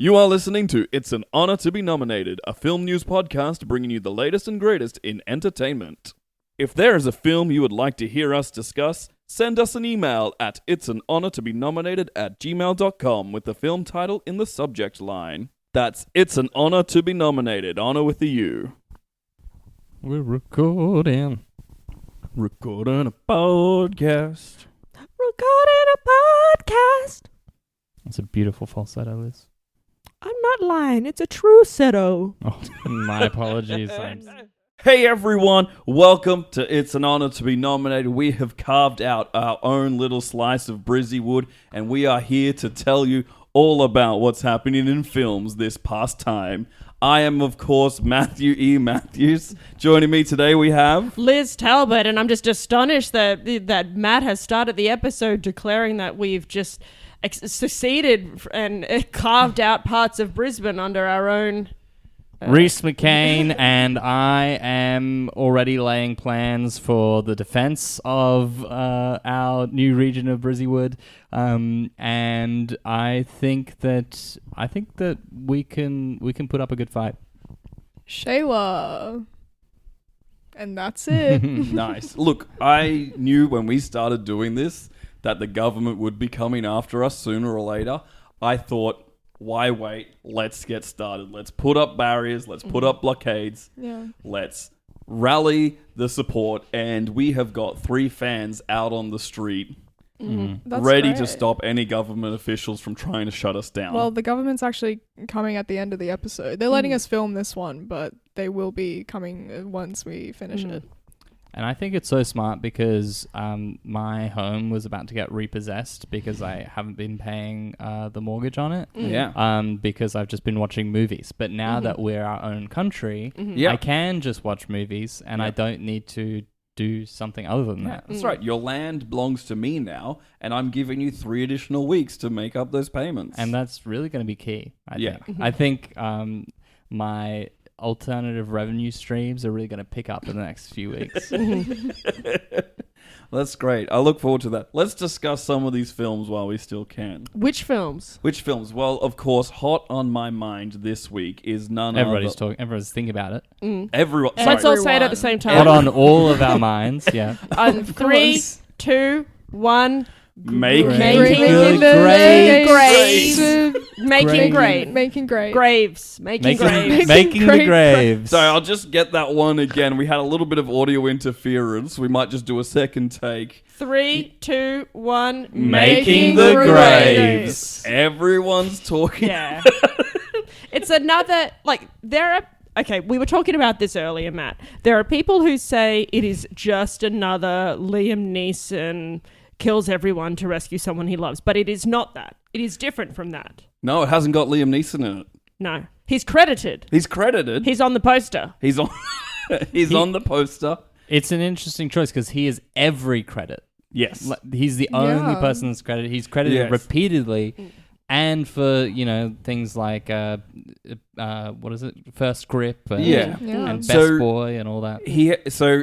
You are listening to It's an Honor to Be Nominated, a film news podcast bringing you the latest and greatest in entertainment. If there is a film you would like to hear us discuss, send us an email at itsanhonourtobenominated@gmail.com with the film title in the subject line. That's It's an Honor to Be Nominated, honor with a U. We're recording. Recording a podcast. Recording a podcast. That's a beautiful falsetto, Liz. I'm not lying. It's a true setto. Oh, my apologies. Hey everyone, welcome to It's an Honor to Be Nominated. We have carved out our own little slice of Brizzy Wood, and we are here to tell you all about what's happening in films this past time. I am, of course, Matthew E. Matthews. Joining me today we have... Liz Talbot, and I'm just astonished that Matt has started the episode declaring that we've just succeeded and carved out parts of Brisbane under our own... Reese McCain, and I am already laying plans for the defense of our new region of Brizzywood, and I think that we can put up a good fight. Shayla. And that's it. Nice. Look, I knew when we started doing this that the government would be coming after us sooner or later. I thought, why wait? Let's get started. Let's put up barriers. Let's put up blockades. Yeah. Let's rally the support. And we have got 3 fans out on the street That's ready to great. stop any government officials from trying to shut us down. Well, the government's actually coming at the end of the episode. They're letting us film this one, but they will be coming once we finish it. And I think it's so smart because my home was about to get repossessed because I haven't been paying the mortgage on it. Yeah. Because I've just been watching movies. But now that we're our own country, Yeah. I can just watch movies and I don't need to do something other than that. That's right. Your land belongs to me now, and I'm giving you 3 additional weeks to make up those payments. And that's really going to be key, I Yeah. think. I think my alternative revenue streams are really going to pick up in the next few weeks. That's great. I look forward to that. Let's discuss some of these films while we still can. Which films? Which films? Well, of course, hot on my mind this week is none Everybody's other... talking. Everyone's thinking about it. Everyone. Let's Sorry. all say it at the same time. Hot on all of our minds. Yeah. On 3, 2, 1. Making Making good graves. Making great. Making great. Graves. Making graves. Making the great graves. So I'll just get that one again. We had a little bit of audio interference. We might just do a second take. 3, 2, 1. Making the graves. Everyone's talking. Yeah. It's another, okay, we were talking about this earlier, Matt. There are people who say it is just another Liam Neeson kills everyone to rescue someone he loves, but it is not that. It is different from that. No, it hasn't got Liam Neeson in it. No. He's credited. He's credited. He's on the poster. He's on. He's on the poster. It's an interesting choice because he is every credit. Yes. He's the only Yeah. person that's credited. He's credited Yes. repeatedly, and for things like what is it, First Grip, and, Yeah. and Best So- Boy, and all that. So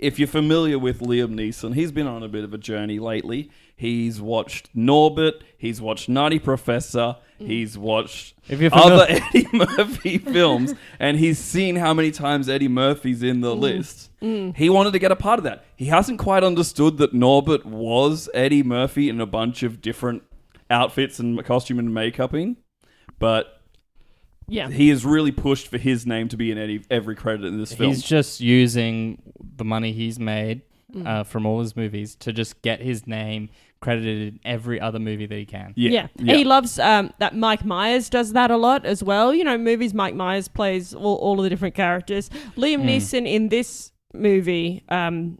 if you're familiar with Liam Neeson, he's been on a bit of a journey lately. He's watched Norbit. He's watched Nutty Professor. He's watched If you're other Eddie Murphy films, and he's seen how many times Eddie Murphy's in the list. He wanted to get a part of that. He hasn't quite understood that Norbit was Eddie Murphy in a bunch of different outfits and costume and makeup-ing, but Yeah. he has really pushed for his name to be in every credit in this film. He's just using the money he's made from all his movies to just get his name credited in every other movie that he can. Yeah. He loves that Mike Myers does that a lot as well. You know, movies Mike Myers plays all of the different characters. Liam Neeson in this movie,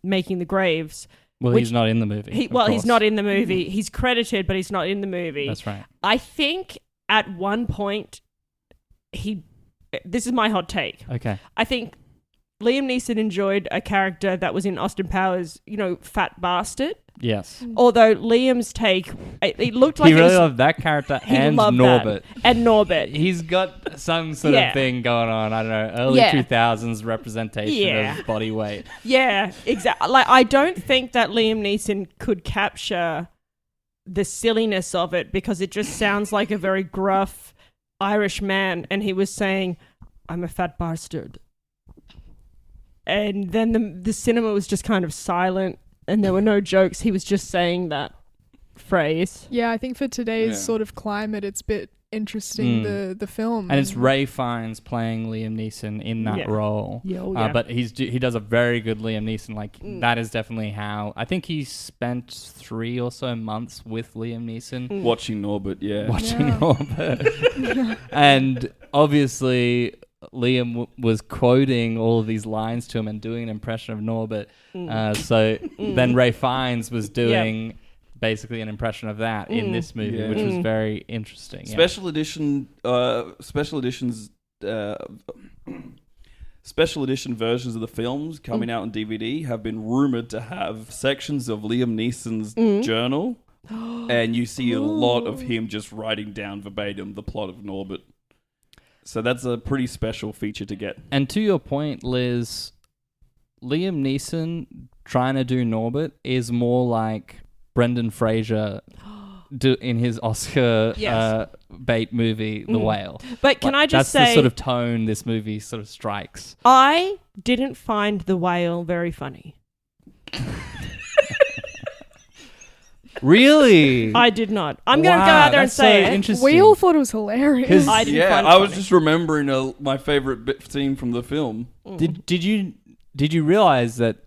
Making the Graves. Well, he's not in the movie. He's course. not in the movie. He's credited, but he's not in the movie. That's right. I think at one point this is my hot take. Okay. I think Liam Neeson enjoyed a character that was in Austin Powers, Fat Bastard. Yes. Although Liam's take, it looked like He really it was, loved that character he and loved Norbit. that. And Norbit. He's got some sort Yeah. of thing going on. I don't know, early Yeah. 2000s representation Yeah. of body weight. Yeah, exactly. I don't think that Liam Neeson could capture the silliness of it because it just sounds like a very gruff Irish man, and he was saying, "I'm a fat bastard." And then the cinema was just kind of silent, and there were no jokes. He was just saying that phrase. Yeah, I think for today's sort of climate, it's a bit interesting, the film. And it's Ray Fiennes playing Liam Neeson in that role. Yeah. But he does a very good Liam Neeson. Like, that is definitely how... I think he spent 3 or so months with Liam Neeson. Watching Norbert, Watching Norbert. And obviously... Liam was quoting all of these lines to him and doing an impression of Norbert. So then Ray Fiennes was doing basically an impression of that in this movie, which was very interesting. Special edition versions of the films coming out on DVD have been rumored to have sections of Liam Neeson's journal, and you see a lot of him just writing down verbatim the plot of Norbert. So that's a pretty special feature to get. And to your point, Liz, Liam Neeson trying to do Norbert is more like Brendan Fraser in his Oscar bait movie, The Whale. But can I just say... That's the sort of tone this movie sort of strikes. I didn't find The Whale very funny. Really? I did not. I'm going to go out there and say it. Interesting. We all thought it was hilarious. I didn't find it I was funny. just remembering my favorite scene from the film. Did you realize that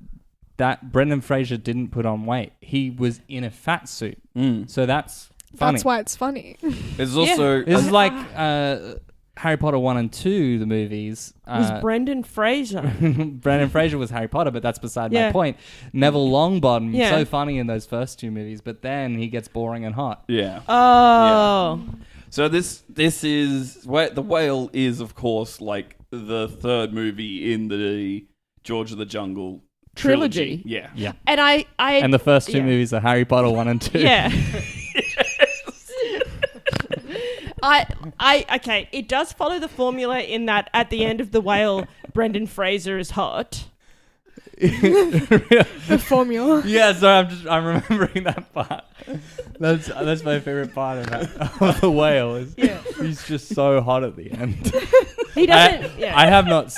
Brendan Fraser didn't put on weight? He was in a fat suit. So that's funny. That's why it's funny. It's also... This is like Harry Potter 1 and 2, the movies. Was Brendan Fraser. Brendan Fraser was Harry Potter, but that's beside my point. Neville Longbottom, so funny in those first 2 movies, but then he gets boring and hot. Yeah. Oh. Yeah. So this is... The Whale is, of course, like the third movie in the George of the Jungle trilogy. Yeah. And I and the first 2 movies are Harry Potter 1 and 2. Yeah. Okay, it does follow the formula in that at the end of The Whale, Brendan Fraser is hot. The formula. Yeah, sorry, I'm remembering that part. That's my favorite part of The Whale. He's just so hot at the end. He doesn't. I have not.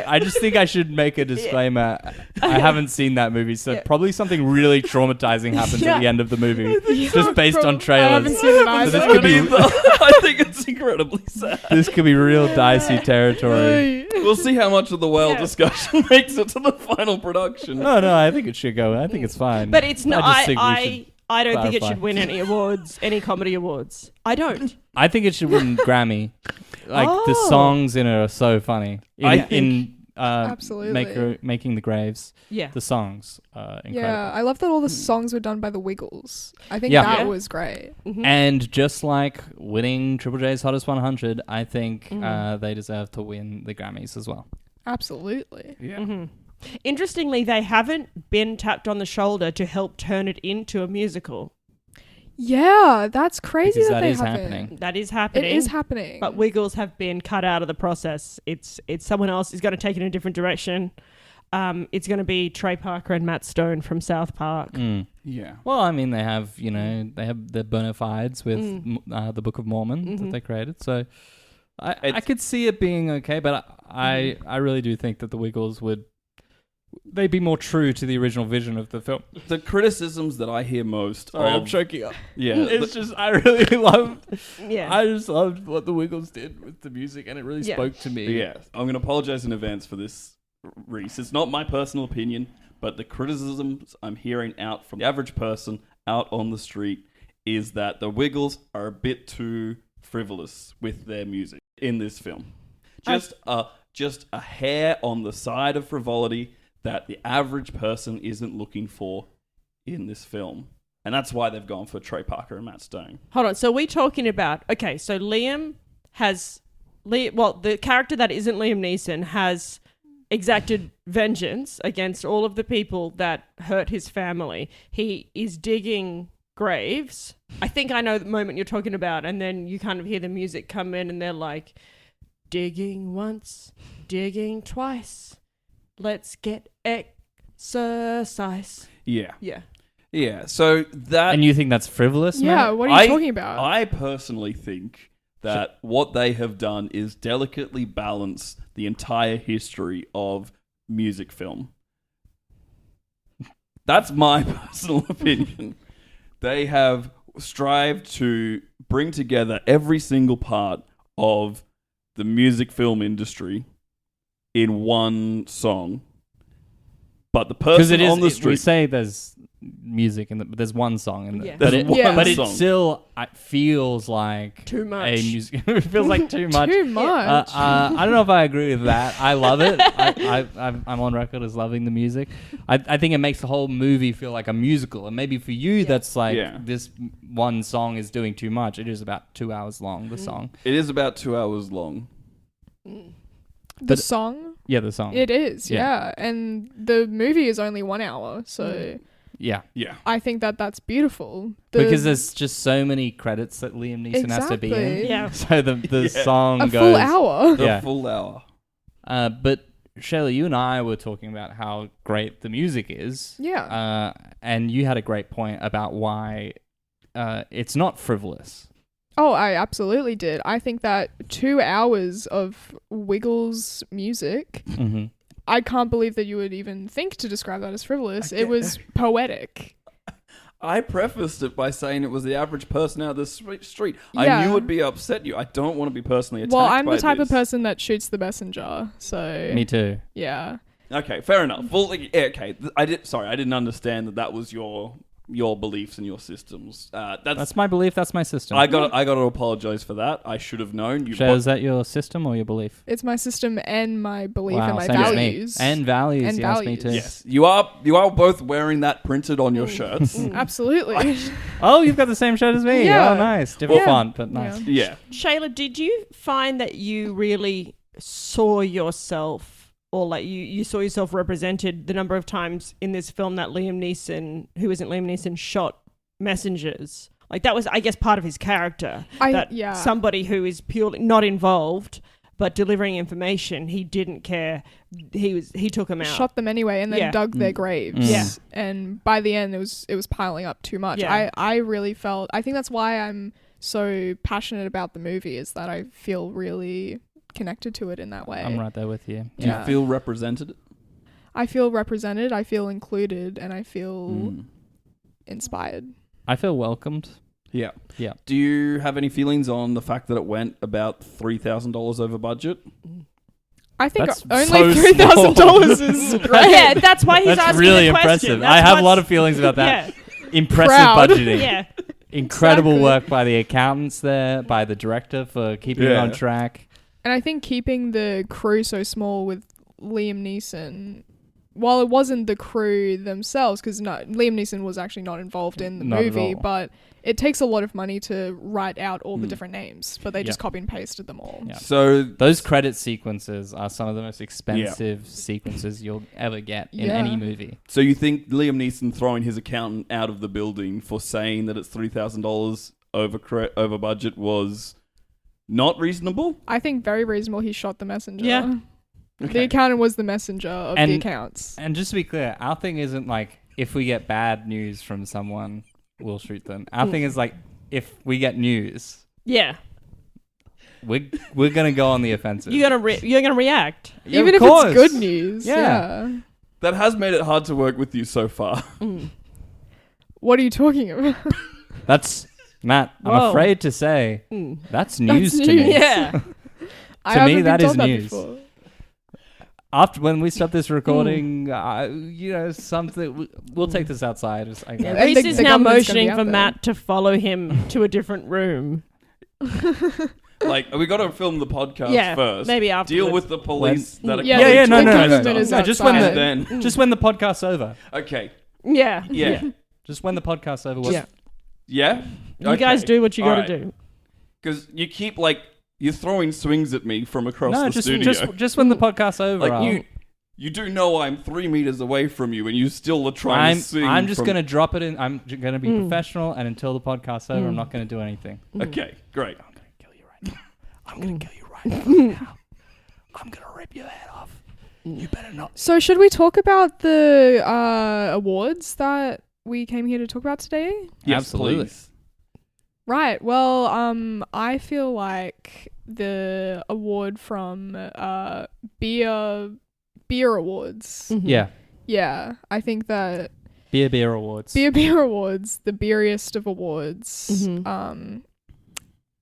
I just think I should make a disclaimer. I haven't seen that movie, so probably something really traumatizing happens at the end of the movie, just based on trailers. I haven't seen it either. So this could be, I think it's incredibly sad. this could be real dicey territory. We'll see how much of the Whale discussion makes it to the final production. No, I think it should go. I think it's fine. But it's not. I don't think it clarify. should win any awards, any comedy awards. I don't. I think it should win Grammy. Like the songs in it are so funny. Absolutely. Making the Graves. Yeah. The songs are incredible. Yeah, I love that all the songs were done by the Wiggles. I think that was great. Mm-hmm. And just like winning Triple J's Hottest 100, I think they deserve to win the Grammys as well. Absolutely. Yeah. Mm-hmm. Interestingly, they haven't been tapped on the shoulder to help turn it into a musical. Yeah, that's crazy Because that they is haven't. happening. That is happening. It is happening. But Wiggles have been cut out of the process. It's someone else is going to take it in a different direction. It's going to be Trey Parker and Matt Stone from South Park. Yeah. Well, I mean, they have the bona fides with the Book of Mormon that they created. So I could see it being okay, but I really do think that the Wiggles they'd be more true to the original vision of the film. The criticisms that I hear most I'm choking up. Yeah. It's just, I really loved... Yeah. I just loved what the Wiggles did with the music, and it really spoke to me. Yeah. I'm going to apologize in advance for this, Reese. It's not my personal opinion, but the criticisms I'm hearing out from the average person out on the street is that the Wiggles are a bit too frivolous with their music in this film. Just a hair on the side of frivolity that the average person isn't looking for in this film. And that's why they've gone for Trey Parker and Matt Stone. Hold on. So we're talking about... Okay, so Liam has... the character that isn't Liam Neeson has exacted vengeance against all of the people that hurt his family. He is digging graves. I think I know the moment you're talking about, and then you kind of hear the music come in and they're like, digging once, digging twice. Let's get exercise. Yeah. Yeah. Yeah, so that... And you think that's frivolous, Yeah, Matt? what are you talking about? I personally think that what they have done is delicately balance the entire history of music film. That's my personal opinion. They have strived to bring together every single part of the music film industry in one song. But the person on the street... We say there's music, but there's one song in there. Yeah. There's one But it song. still feels like... Too much. A music. It feels like too much. Too much. I don't know if I agree with that. I love it. I'm on record as loving the music. I think it makes the whole movie feel like a musical. And maybe for you, that's like this one song is doing too much. It is about 2 hours long, the song. It is about 2 hours long. The song? Yeah, the song. It is, Yeah. yeah. And the movie is only 1 hour, so Yeah. Yeah. I think that that's beautiful. Because there's just so many credits that Liam Neeson has to be in. Exactly. Yeah. So the song a goes... full hour. The Yeah. full hour. But Shayla, you and I were talking about how great the music is. Yeah. And you had a great point about why it's not frivolous. Oh, I absolutely did. I think that 2 hours of Wiggles music, Mm-hmm. I can't believe that you would even think to describe that as frivolous. It was poetic. I prefaced it by saying it was the average person out of the street. I Yeah. knew it'd be upset you. I don't want to be personally attacked Well, I'm by the type this. of person that shoots the messenger, so Me too. yeah. Okay, fair enough. Well, okay, I didn't understand that was your beliefs and your systems. That's my belief. That's my system. I got to apologize for that. I should have known. Shayla, is that your system or your belief? It's my system and my belief and my same as me. values. And values. And yes, me values. too. Yes, you are both wearing that printed on your shirts. Absolutely. Oh, you've got the same shirt as me. Yeah. Oh, nice. Different Yeah. font, but nice. Yeah. Shayla, did you find that you really saw yourself, or like you saw yourself represented the number of times in this film that Liam Neeson, who isn't Liam Neeson, shot messengers? Like that was, I guess, part of his character. Somebody who is purely not involved but delivering information, he didn't care. He took them out. Shot them anyway and then dug their graves. Yeah. And by the end it was piling up too much. Yeah. I really felt, I think that's why I'm so passionate about the movie, is that I feel really connected to it in that way. I'm right there with you. Do you feel represented? I feel represented, I feel included, and I feel inspired. I feel welcomed. Yeah. Yeah. Do you have any feelings on the fact that it went about $3,000 over budget? I think That's only so $3,000 is great. Yeah, that's why he's That's asking really the question. impressive. That's I have a what's- lot of feelings about that. Impressive Proud. budgeting. Yeah. Incredible Exactly. work by the accountants there, by the director for keeping it on track. And I think keeping the crew so small with Liam Neeson, while it wasn't the crew themselves, because Liam Neeson was actually not involved in the Not at movie, all. but it takes a lot of money to write out all the different names, but they just copy and pasted them all. Yeah. So Those credit sequences are some of the most expensive sequences you'll ever get in any movie. So you think Liam Neeson throwing his accountant out of the building for saying that it's $3,000 over budget was not reasonable? I think very reasonable he shot the messenger. Yeah. Okay. The accountant was the messenger of the accounts. And just to be clear, our thing isn't like if we get bad news from someone, we'll shoot them. Our thing is like if we get news, Yeah. we're gonna go on the offensive. You're gonna react. Yeah, Even of if course. it's good news. Yeah. Yeah. That has made it hard to work with you so far. What are you talking about? That's Matt. I'm Whoa. afraid to say that's news That's to news. me. Yeah. I To haven't me, been that told is that news. before. After when we stop this recording, something we'll take this outside. I guess. And Reese the- is the now government's gonna be motioning out for there. Matt to follow him to a different room. Like, we got to film the podcast Yeah, first. maybe Deal afterwards. with the police that are Yeah, coming yeah, to no, arrest no, us. no, is no. Just when outside. And then, just when the podcast's over. okay, Yeah. yeah, Just when the podcast's over. Yeah. yeah. You guys do what you got to do. Because you keep you're throwing swings at me from across No, the studio. just when the podcast's over. Like you do know I'm 3 meters away from you, and you still are trying to swing. I'm just from- gonna drop it in. I'm gonna be professional, and until the podcast's over, I'm not gonna do anything. Okay, great. I'm gonna kill you right now. I'm gonna kill you right now. I'm gonna rip your head off. You better not. So should we talk about the awards that we came here to talk about today? Yes, Absolutely. please. Right. Well, I feel like the award from beer awards. Mhm. Yeah. Yeah, I think that Beer awards. beer awards, the beeriest of awards. Mhm.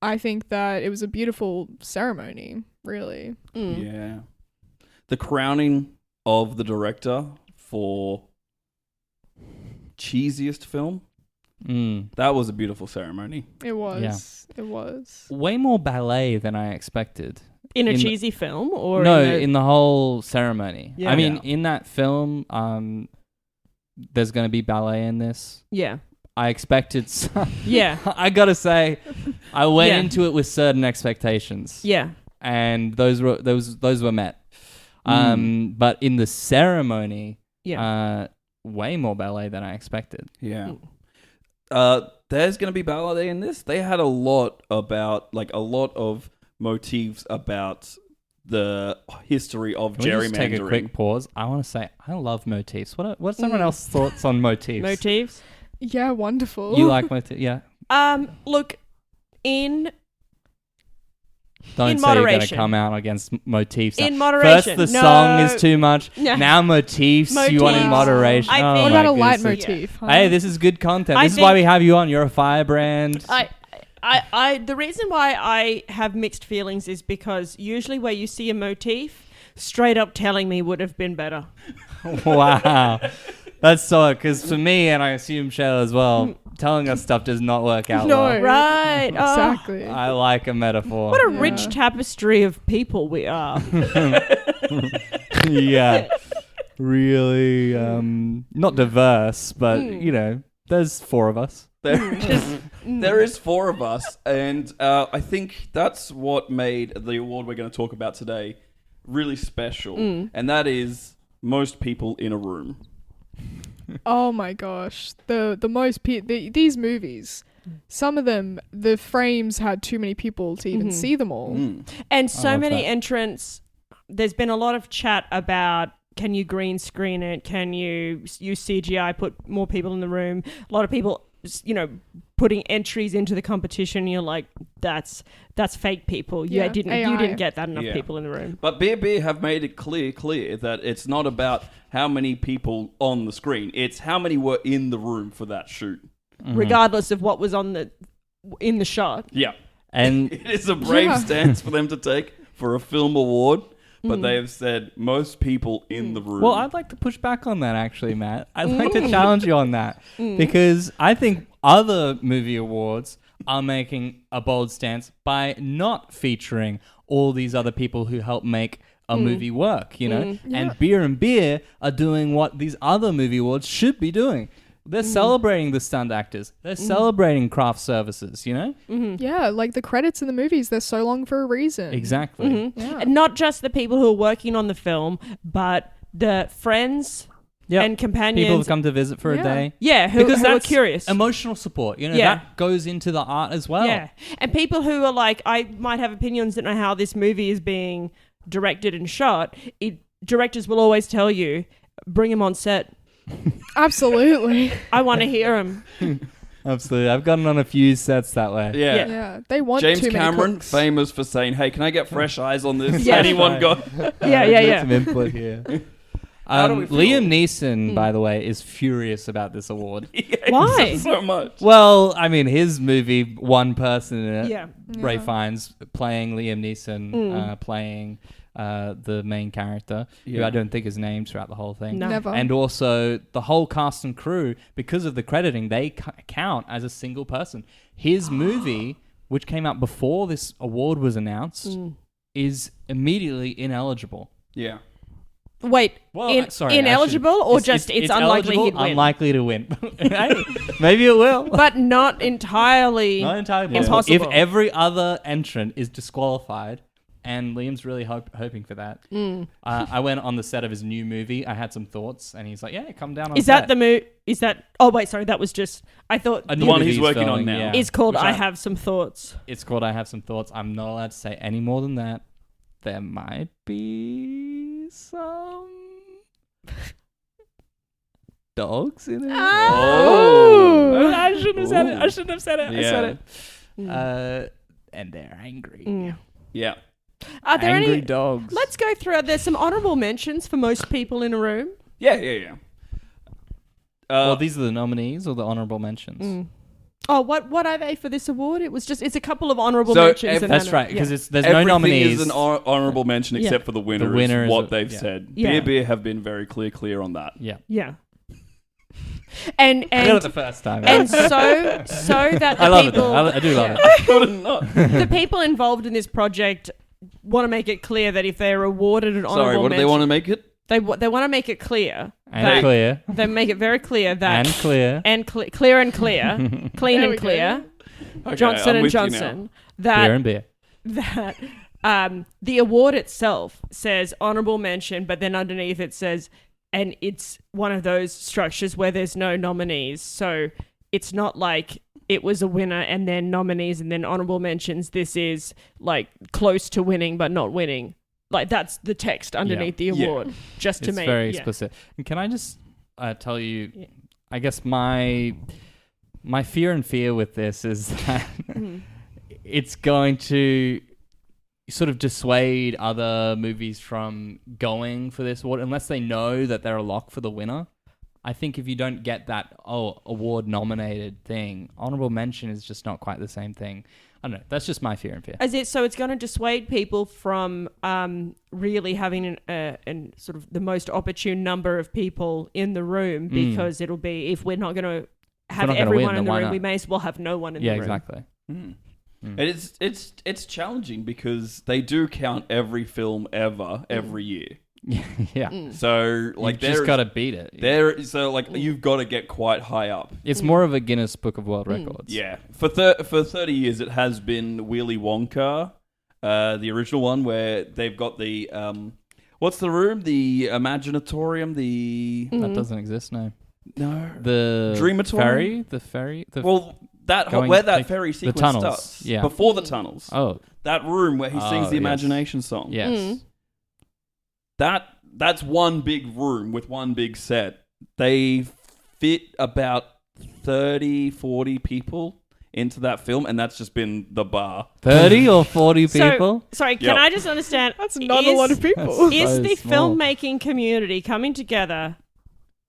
I think that it was a beautiful ceremony, really. Mm. Yeah. The crowning of the director for cheesiest film. That was a beautiful ceremony. It was. It was. Way more ballet than I expected. In a In the- cheesy film, or No, in, a, in the whole ceremony. Yeah. I mean, Yeah. in that film, there's going to be ballet in this. yeah, I expected some. yeah, I gotta say, I went Yeah. into it with certain expectations, yeah. and those were met. But in the ceremony, Yeah. way more ballet than I expected. Yeah. There's going to be ballet in this. They had a lot of motifs about the history of Can we just take a gerrymandering. quick pause? I want to say I love motifs. What's everyone else's thoughts on motifs? Motifs. Yeah, wonderful. You like motifs? Yeah. Look, in Don't In say you're going to moderation. come out against motifs. In now. moderation. First, the No. song is too much. Yeah. Now motifs. You want in Motifs. moderation. I Oh think- What my about a light goodness. motif? Huh? Hey, this is good content. I This is why think- we have you on. You're a firebrand. the reason why I have mixed feelings is because usually where you see a motif, straight up telling me would have been better. Wow. That's so, because for me, and I assume Shayla as well, telling us stuff does not work out No. well. Right. Oh, Exactly. I like a metaphor. what a Yeah. rich tapestry of people we are. Yeah. Really, not diverse, but, you know, there's four of us. There is four of us, and I think that's what made the award we're going to talk about today really special, and that is most people in a room. Oh my gosh, the most these movies, some of them, the frames had too many people to even see them all. And so love many that. entrants. There's been a lot of chat about, can you green screen it? Can you use CGI, put more people in the room? A lot of people, putting entries into the competition. You're like, that's fake people. Yeah, You AI. didn't get that enough Yeah. people in the room. But Beer have made it clear that it's not about how many people on the screen; it's how many were in the room for that shoot. Regardless of what was in the shot. Yeah, And it is a brave Yeah. stance for them to take for a film award, but they have said most people in the room. well, I'd like to push back on that, actually, Matt. I'd like to challenge you on that because I think other movie awards are making a bold stance by not featuring all these other people who help make a movie work, And Beer are doing what these other movie awards should be doing. They're celebrating the stunt actors. They're celebrating craft services, Yeah, like the credits in the movies, they're so long for a reason. Exactly. Yeah. And not just the people who are working on the film, but the friends Yep. and companions. People have come to visit for Yeah. a day. yeah, who are that's curious. Emotional support, Yeah. that goes into the art as well. Yeah. And people who are like, I might have opinions on how this movie is being directed and shot. Directors will always tell you, bring him on set. Absolutely. I want to hear him. Absolutely. I've gotten on a few sets that way. yeah. Yeah, they want James too many Cameron, cooks. famous for saying, "Hey, can I get fresh eyes on this?" Yeah. Anyone got? Yeah. Some input here. How do we feel? Liam Neeson, by the way, is furious about this award. Why? So much. Well, I mean, his movie, one person in it, Yeah. Ray Fiennes playing Liam Neeson, playing the main character, who Yeah. I don't think is named throughout the whole thing. No. Never. And also the whole cast and crew, because of the crediting, they count as a single person. His movie, which came out before this award was announced, is immediately ineligible. Yeah. Wait, Sorry, ineligible or just it's unlikely eligible, he'd win? unlikely to win. Hey, maybe it will. But not entirely. Not entirely possible. Impossible. If every other entrant is disqualified, and Liam's really hoping for that. I went on the set of his new movie. I had some thoughts, and he's like, "Yeah, come down on Is set." that the movie? Is that? Oh wait, sorry. That was just. I thought A The new one movie he's working on filming, now. yeah. it's called Which I I- Have Some Thoughts. It's called I Have Some Thoughts. I'm not allowed to say any more than that. There might be some. dogs in it. Oh. I shouldn't have said it. I shouldn't have said it. I Yeah. said it. And they're angry. Yeah. Are there Angry any? dogs. Let's go through. There's some honourable mentions for most people in a room. Yeah. Well, these are the nominees or the honourable mentions. Oh, what are they for this award? It's a couple of honourable mentions. And That's then right, because there's Everything no nominees. is an honourable mention except for the winner. The winner is is what they've yeah. said. Yeah. Beer have been very clear on that. Yeah. Yeah. And I got it the first time. and so that the I love it. people, Though. I do love I couldn't not. the people involved in this project want to make it clear that if they're awarded an honourable Sorry, what do they want to make it? they want to make it clear. And clear. They make it very clear that And clear. and clear and clear, clean There and we clear, Okay, Johnson I'm and with you now. Johnson. Beer and beer. That the award itself says honourable mention, but then underneath it says, and it's one of those structures where there's no nominees. So it's not like it was a winner and then nominees and then honourable mentions. This is like close to winning but not winning. Like that's the text underneath the award. Just to It's make very explicit. And can I just tell you, I guess my fear with this is that it's going to sort of dissuade other movies from going for this award unless they know that they're a lock for the winner. I think if you don't get that award nominated thing, honorable mention is just not quite the same thing. I don't know. That's just my fear. So it's going to dissuade people from really having an sort of the most opportune number of people in the room because it'll be, if we're not going to have everyone in the room, we may as well have no one in the room. Yeah, exactly. And it's challenging because they do count every film ever every year. Yeah. So like You've just got to beat it. You've got to get quite high up. It's more of a Guinness Book of World Records. Yeah. For 30 years it has been Willy Wonka, the original one where they've got the what's the room? The Imaginatorium, That doesn't exist now. No. The Dreamatorium? ferry. Where that ferry sequence the tunnels. starts. Yeah. Before the tunnels. Oh. That room where he sings the yes. Imagination song. Yes. That's one big room with one big set. They fit about 30, 40 people into that film, and that's just been the bar. 30 or 40 people? Sorry, can I just understand? That's not a lot of people. Is So the small. filmmaking community coming together?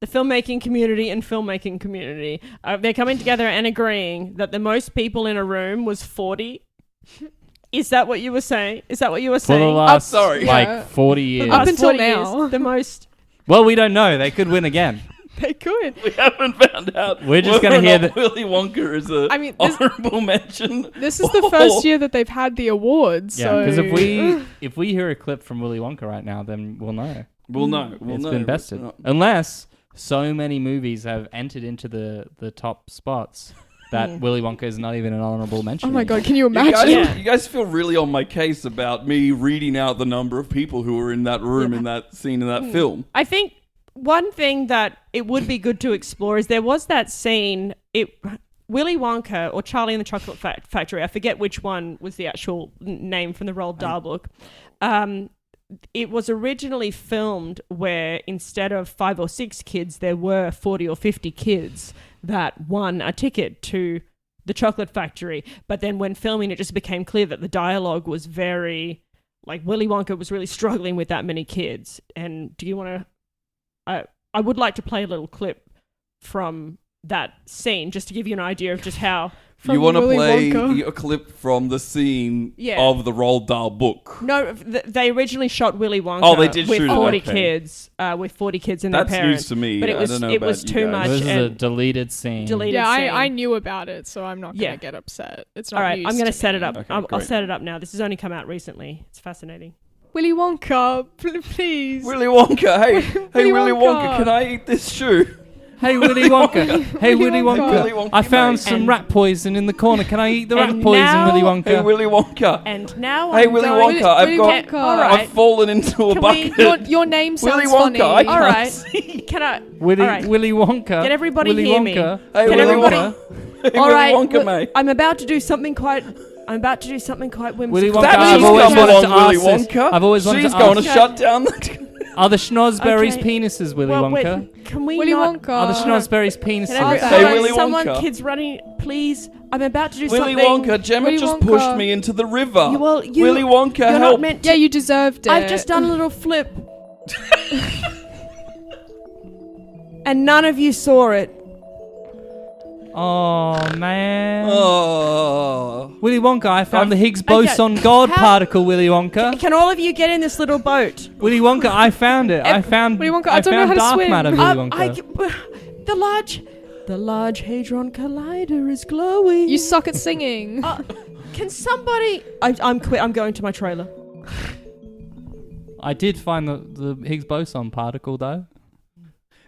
The filmmaking community and filmmaking community, they're coming together and agreeing that the most people in a room was 40. Is that what you were saying? Is that what you were For saying? the last, sorry. Yeah. 40 years. Up until 40 years, now. the most. Well, we don't know. They could win again. They could. We haven't found out. We're just whether gonna or hear not that- Willy Wonka is a honorable mention. This is the first year that they've had the awards. Yeah, so because if we hear a clip from Willy Wonka right now, then we'll know. We'll know. It's been bested. Unless so many movies have entered into the top spots that Willy Wonka is not even an honorable mention. Oh my god, can you You imagine? you guys feel really on my case about me reading out the number of people who were in that room in that scene in that film. I think one thing that it would be good to explore is there was that scene. Willy Wonka or Charlie and the Chocolate Factory. I forget which one was the actual name from the Roald Dahl book. It was originally filmed where instead of 5 or 6 kids, there were 40 or 50 kids that won a ticket to the chocolate factory. But then when filming, it just became clear that the dialogue was very, like, Willy Wonka was really struggling with that many kids. And do you want to, I would like to play a little clip from that scene just to give you an idea of just how. You want to Willy play Wonka. a clip from the scene Yeah. of the Roald Dahl book? No, they originally shot Willy Wonka. Oh, they did with shoot it, 40 okay. kids, with 40 kids and That's their parents. news to me. But it was I don't know it about was you too guys. much. This is a and deleted scene. deleted Yeah, scene. I knew about it, so I'm not gonna Yeah. get upset. It's not. All right, news I'm going to to set me. it up. Okay, I'll great. set it up now. This has only come out recently. It's fascinating. Willy Wonka, please. Willy Wonka, hey Willy Wonka, Wonka. can I eat this shoe? Hey Willy Wonka. Hey Willy Willy Wonka. Willy Wonka, I found mate. some And- rat poison in the corner. Can I eat the rat And poison, now- Willy Wonka? Hey Willy Wonka. And now Hey I'm Willy going Wonka, I've Willy got. Wonka. All right. I've fallen into a Can we- bucket. Your name Willy sounds Wonka, funny. I All can't right. see. Can I? Willy, all right. Willy Wonka. Can everybody Willy hear me? Wonka. Hey Can Willy everybody- Wonka. Hey All Willy right. Wonka, mate. I'm about to do something quite. whimsical. Willy Wonka. That I've means always come wanted along, to Willy ask this. Wonka. I've always wanted She's to going ask. to shut down the. Are the schnozberries Okay. penises, Willy Well, Wonka? wait, can we Willy not? Wonka. Are the schnozberries penises? Can everyone- Hey, Willy someone, Wonka. kids running, please. I'm about to do Willy something. Wonka, Gemma Willy just Wonka. pushed me into the river. Willy Wonka, You're help. not meant to. Yeah, you deserved it. I've just done a little flip. And none of you saw it. Oh, man. Oh. Willy Wonka, I found the Higgs Okay, boson God how- particle, Willy Wonka. Can all of you get in this little boat? Willy Wonka, I found it. I found Willy Wonka, I don't know found how to dark swim. matter, Willy Wonka. The large hadron collider is glowing. You suck at singing. Can somebody? I'm quit. I'm going to my trailer. I did find the Higgs boson particle, though.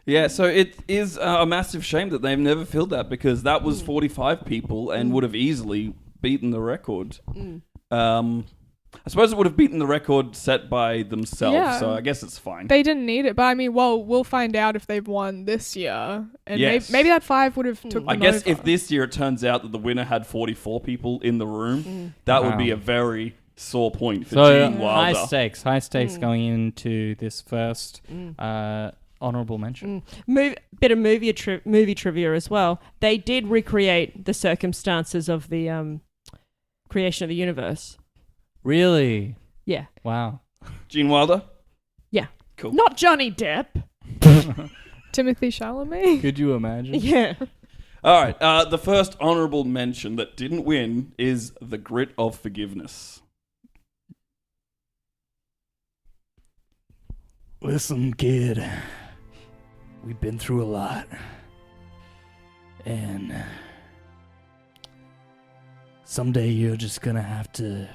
Yeah, so it is a massive shame that they've never filled that, because that was 45 people and would have easily beaten the record. I suppose it would have beaten the record set by themselves, Yeah. so I guess it's fine. They didn't need it, but I mean, well, we'll find out if they've won this year, and Yes. maybe that 5 would have took them I guess over. if this year it turns out that the winner had 44 people in the room, that would be a very sore point for So Gene Wilder. high stakes going into this first honourable mention. Bit of movie trivia as well. They did recreate the circumstances of the creation of the universe. Really? Yeah. Wow. Gene Wilder? Yeah. Cool. Not Johnny Depp. Timothy Chalamet. Could you imagine? Yeah. All right, the first honourable mention that didn't win is The Grit of Forgiveness. Listen, kid. We've been through a lot. And someday you're just gonna have to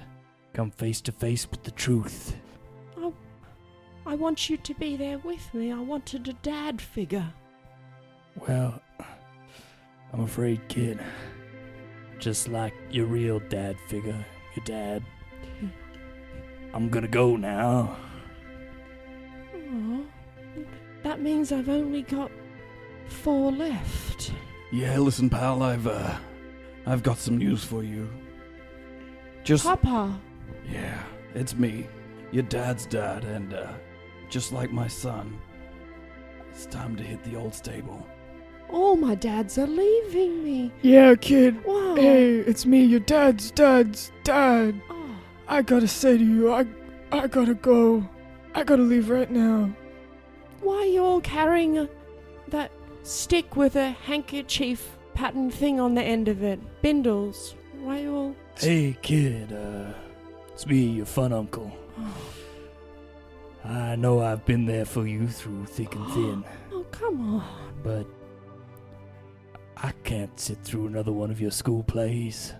come face to face with the truth. I want you to be there with me. I wanted a dad figure. Well, I'm afraid, kid. Just like your real dad figure, your dad. I'm gonna go now. Aw, that means I've only got 4 left. Yeah, listen, pal, I've got some news for you. Papa. Yeah, it's me, your dad's dad, and just like my son, it's time to hit the old stable. All my dads are leaving me. Yeah, kid. Wow. Hey, it's me, your dad's dad. Oh, I gotta say to you, I gotta go. I gotta leave right now. why are you all carrying that stick with a handkerchief pattern thing on the end of it? Bindles. Why are you all... Hey, kid, it's me, your fun uncle. I know I've been there for you through thick and thin, Oh, come on. but I can't sit through another one of your school plays.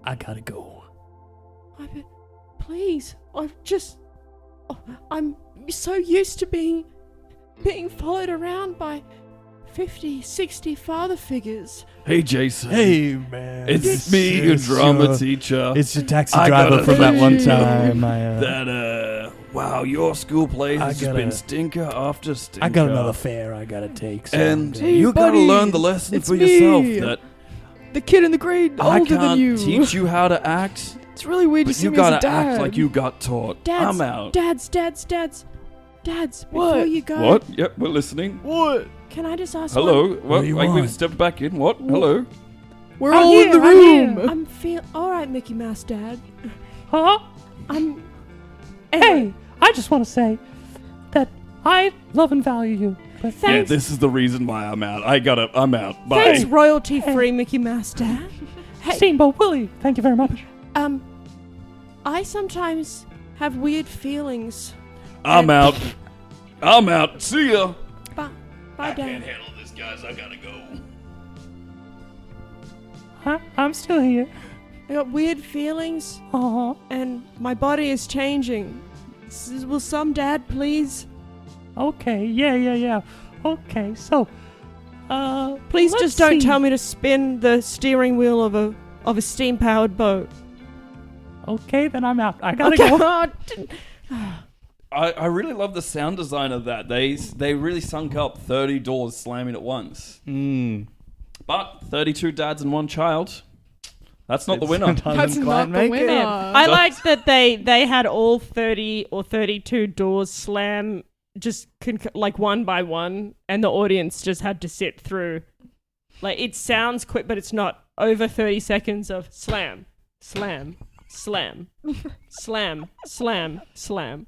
I gotta go. Please. I'm so used to being followed around by 50, 60 father figures. Hey, Jason. Hey, man. It's me, your drama teacher. It's your taxi I driver gotta from that one let you know time. Wow, your school play I has just gotta- been stinker after stinker. I got another fare I gotta take. So And Hey, you gotta buddy, learn the lesson it's for me. yourself that The kid in the grade I older than can't you. teach you how to act, It's really weird to but see you me as a gotta dad. act like you got taught. Dads, I'm out. Dads, before What? you go. What? Yep, we're listening. What? Can I just ask Hello? one? What? do you Wait, we want? stepped back in. What? Hello? We're I'm all here, in the I'm room. here. I'm feel all right, Mickey Mouse Dad. Huh? I'm... Hey, I just want to say that I love and value you. But Yeah, Thanks, this is the reason why I'm out. I'm out. Bye. thanks royalty-free Mickey Mouse Dad. Hey, Steamboat Willie, thank you very much. I sometimes have weird feelings. I'm out. I'm out. See ya. Bye, I Dad. can't handle this, guys. I gotta go. I'm still here. I got weird feelings, and my body is changing. Will some dad please? Okay, yeah. Okay, so, Please let's just don't see. tell me to spin the steering wheel of a steam-powered boat. Okay, then I'm out. I gotta go. I really love the sound design of that. They really sunk up 30 doors slamming at once. But 32 dads and 1 child. That's not the winner. That's not the winner. I like that they had all 30 or 32 doors slam just like one by one, and the audience just had to sit through. Like, it sounds quick, but it's not. Over 30 seconds of slam, slam, slam, slam, slam, slam.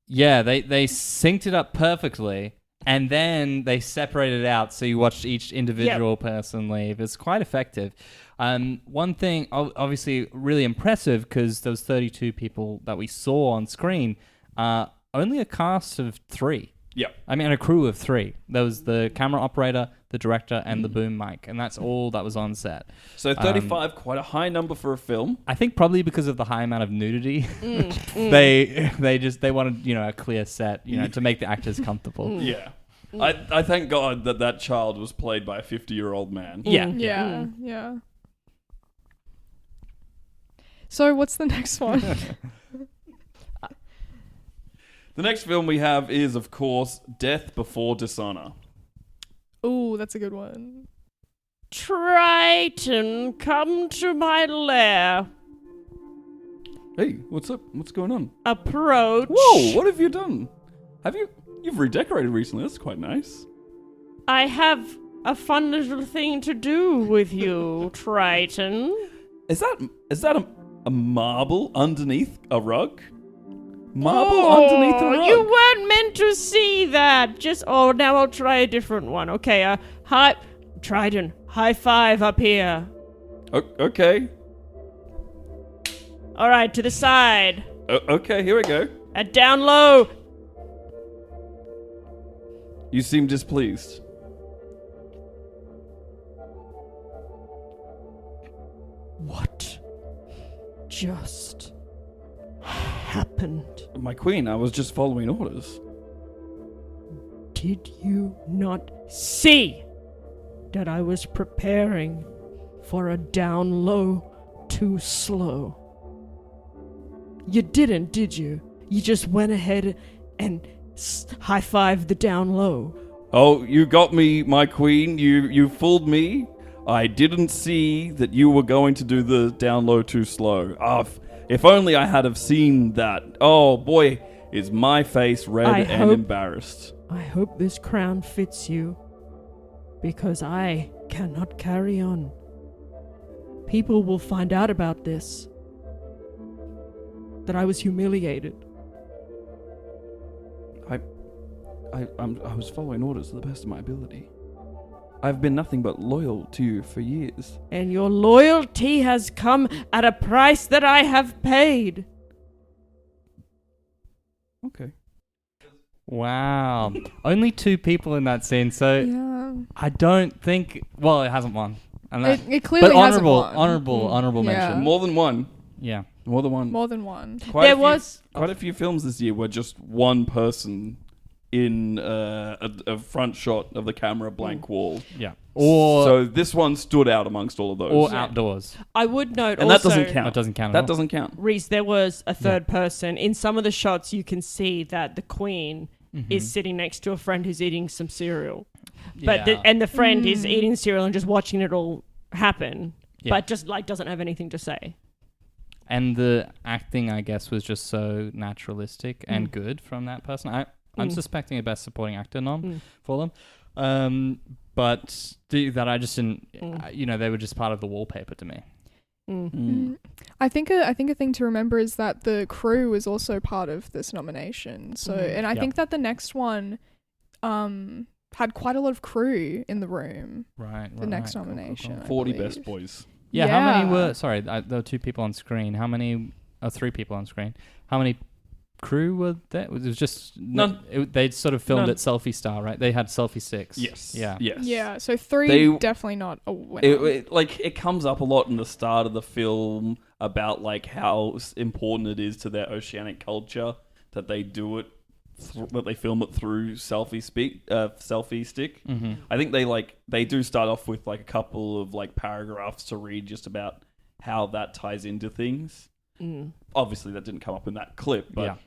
Yeah, they synced it up perfectly, and then they separated it out, so you watched each individual person leave. It's quite effective. One thing, obviously really impressive, because those 32 people that we saw on screen, only a cast of 3. Yeah. I mean, a crew of 3. There was the camera operator, the director, and the boom mic, and that's all that was on set. So 35, quite a high number for a film. I think probably because of the high amount of nudity, they wanted, a clear set, to make the actors comfortable. Yeah. I thank God that child was played by a 50-year-old man. Yeah. So what's the next one? The next film we have is, of course, Death Before Dishonor. Ooh, that's a good one. Triton, come to my lair. Hey, what's up? What's going on? Approach. Whoa, what have you done? You've redecorated recently. That's quite nice. I have a fun little thing to do with you, Triton. Is that a marble underneath a rug? Marble underneath a rug? You weren't meant to see that. Now I'll try a different one. Okay, Triton, high five up here. Okay. All right, to the side. Okay, here we go. Down low. You seem displeased. What just happened? My queen, I was just following orders. Did you not see that I was preparing for a down low too slow? You didn't, did you? You just went ahead and high-fived the down low. Oh, you got me, my queen. You fooled me. I didn't see that you were going to do the down low too slow. If only I had have seen that. Oh boy, is my face red and embarrassed. I hope this crown fits you, because I cannot carry on. People will find out about this, that I was humiliated. I was following orders to the best of my ability. I've been nothing but loyal to you for years. And your loyalty has come at a price that I have paid. Okay. Wow. Only 2 people in that scene, so Yeah. I don't think... Well, it hasn't won. And It clearly but hasn't won. honorable Yeah. mention. More than one. Yeah. More than one. More than one. Quite Quite a few films this year were just one person in a front shot of the camera, blank wall. Yeah. Or So this one stood out amongst all of those. or outdoors. I would note and also... that doesn't count. That doesn't count at That all. doesn't count. Reese, there was a third person. In some of the shots, you can see that the queen is sitting next to a friend who's eating some cereal. But Yeah. the friend is eating cereal and just watching it all happen, Yeah. but just doesn't have anything to say. And the acting, I guess, was just so naturalistic and good from that person. I'm suspecting a Best Supporting Actor nom for them. But that I just didn't... they were just part of the wallpaper to me. I think a thing to remember is that the crew was also part of this nomination. So, and I think that the next one had quite a lot of crew in the room. Right. The next nomination. I 40 believe. best boys. Yeah, how many were... Sorry, there were 2 people on screen. How many... 3 people on screen. How many crew were there? It was just... None. They sort of filmed None. it selfie style, right? They had selfie sticks. Yes. Yeah. Yes. Yeah, so 3 They- definitely not a winner. It comes up a lot in the start of the film about how important it is to their oceanic culture that they do it, that they film it through selfie stick. Mm-hmm. I think they do start off with a couple of paragraphs to read just about how that ties into things. Obviously, that didn't come up in that clip, but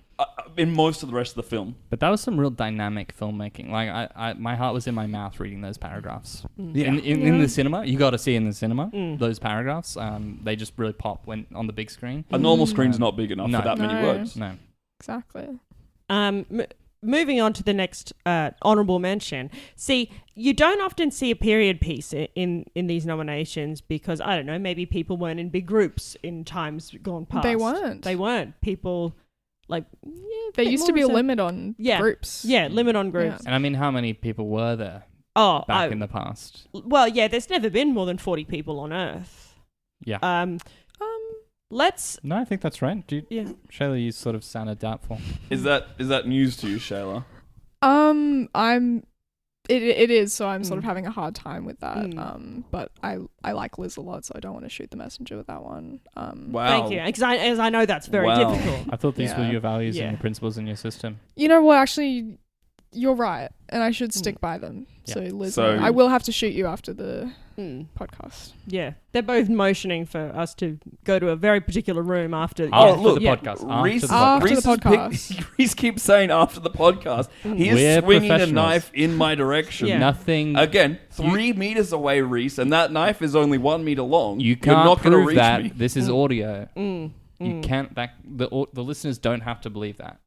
in most of the rest of the film. But that was some real dynamic filmmaking. My heart was in my mouth reading those paragraphs. Yeah. In the cinema, you got to see in the cinema those paragraphs. They just really pop when on the big screen. A normal screen's not big enough No. for that many No. words. No. Exactly. moving on to the next honourable mention. See, you don't often see a period piece in these nominations because, I don't know, maybe people weren't in big groups in times gone past. They weren't. People, like... Yeah, there used to be a limit on groups. Yeah, limit on groups. And I mean, how many people were there back in the past? Well, yeah, there's never been more than 40 people on Earth. Yeah. Let's... No, I think that's right. Shayla, you sort of sounded doubtful. Is that news to you, Shayla? It is, so I'm sort of having a hard time with that. But I like Liz a lot, so I don't want to shoot the messenger with that one. Wow. Thank you, because I know that's very difficult. I thought these were your values and your principles in your system. You know what? Actually, you're right, and I should stick by them. Yeah. So Liz, I will have to shoot you after the podcast. Yeah, they're both motioning for us to go to a very particular room after. The podcast. After the podcast. Reese keeps saying after the podcast. He is swinging a knife in my direction. Yeah. Nothing. Again, 3 meters away, Reese, and that knife is only 1 meter long. You You're can't not gonna prove reach that. me. This is audio. You can't. The listeners don't have to believe that.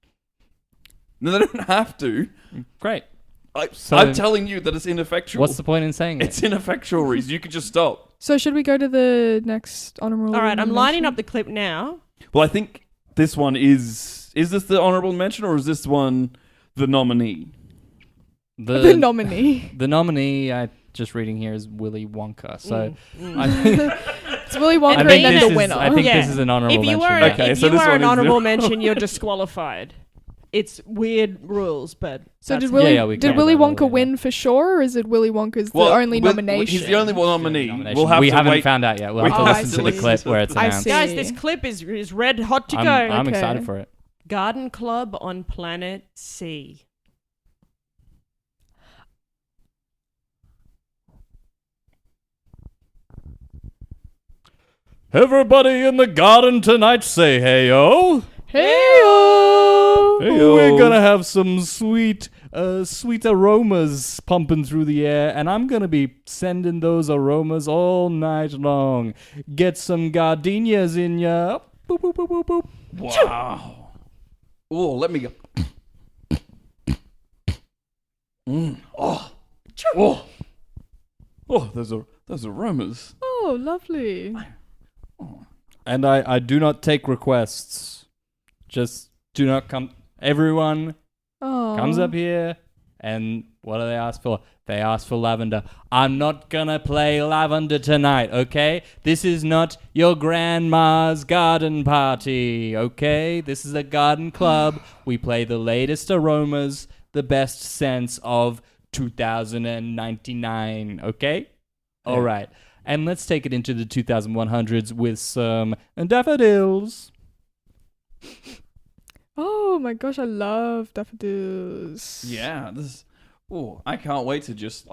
No, they don't have to. Great. I'm telling you that it's ineffectual. What's the point in saying It's ineffectual, Reese. You could just stop. So should we go to the next honourable? All right, I'm mention? lining up the clip now. Well, I think this one is this the honourable mention or is this one the nominee? The nominee. The nominee, just reading here, is Willy Wonka. So I think it's Willy Wonka and then the winner. I think this is an honourable mention. If you were an honourable mention, you're disqualified. It's weird rules, but... So did Willy Wonka win for sure, or is it Willy Wonka's the only nomination? He's the only nominee. We haven't found out yet. We'll have to listen to the clip where it's announced. Guys, this clip is red hot to go. I'm excited for it. Garden Club on Planet C. Everybody in the garden tonight say hey-o. Hey-o! Hey-o. We're gonna have some sweet aromas pumping through the air, and I'm gonna be sending those aromas all night long. Get some gardenias in ya. Boop, boop, boop, boop, boop. Wow. Oh, let me go. Those aromas. Oh, lovely. And I do not take requests. Just do not come. Everyone comes up here, and what do they ask for? They ask for lavender. I'm not gonna play lavender tonight, okay? This is not your grandma's garden party, okay? This is a garden club. We play the latest aromas, the best scents of 2099, okay? Yeah. All right. And let's take it into the 2100s with some daffodils. Oh my gosh, I love daffodils. Yeah, I can't wait to just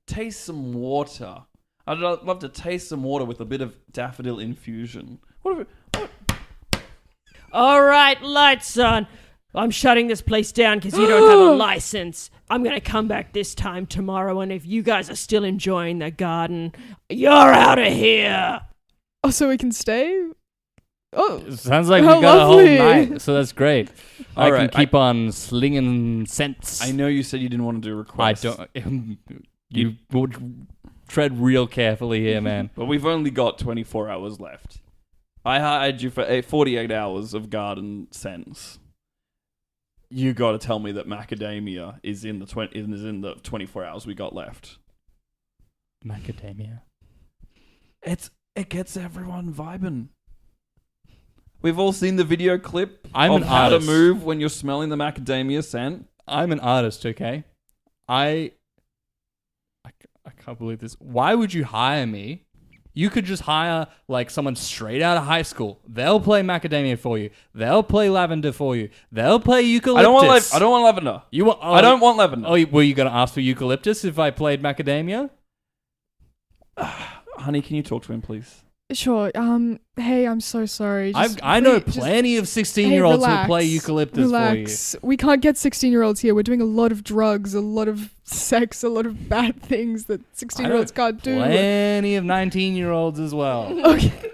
taste some water. I'd love to taste some water with a bit of daffodil infusion. All right, lights on. I'm shutting this place down because you don't have a license. I'm going to come back this time tomorrow, and if you guys are still enjoying the garden, you're out of here. Oh, so we can stay? Oh, sounds like we got lovely. a whole night, so that's great. I right, can keep on slinging scents. I know you said you didn't want to do requests. I don't. You would tread real carefully here, man. But we've only got 24 hours left. I hired you for 48 hours of garden scents. You got to tell me that macadamia is in the 24 hours we got left. Macadamia. It gets everyone vibing. We've all seen the video clip I'm of an how to artist. move when you're smelling the macadamia scent. I'm an artist, okay? I can't believe this. Why would you hire me? You could just hire someone straight out of high school. They'll play macadamia for you. They'll play lavender for you. They'll play eucalyptus. I don't want lavender. I don't want lavender. Oh, were you going to ask for eucalyptus if I played macadamia? Honey, can you talk to him, please? Sure. Hey, I'm so sorry. I know plenty of 16-year-olds who play eucalyptus for you. We can't get 16-year-olds here. We're doing a lot of drugs, a lot of sex, a lot of bad things that 16-year-olds can't do. Plenty of 19-year-olds as well. Okay.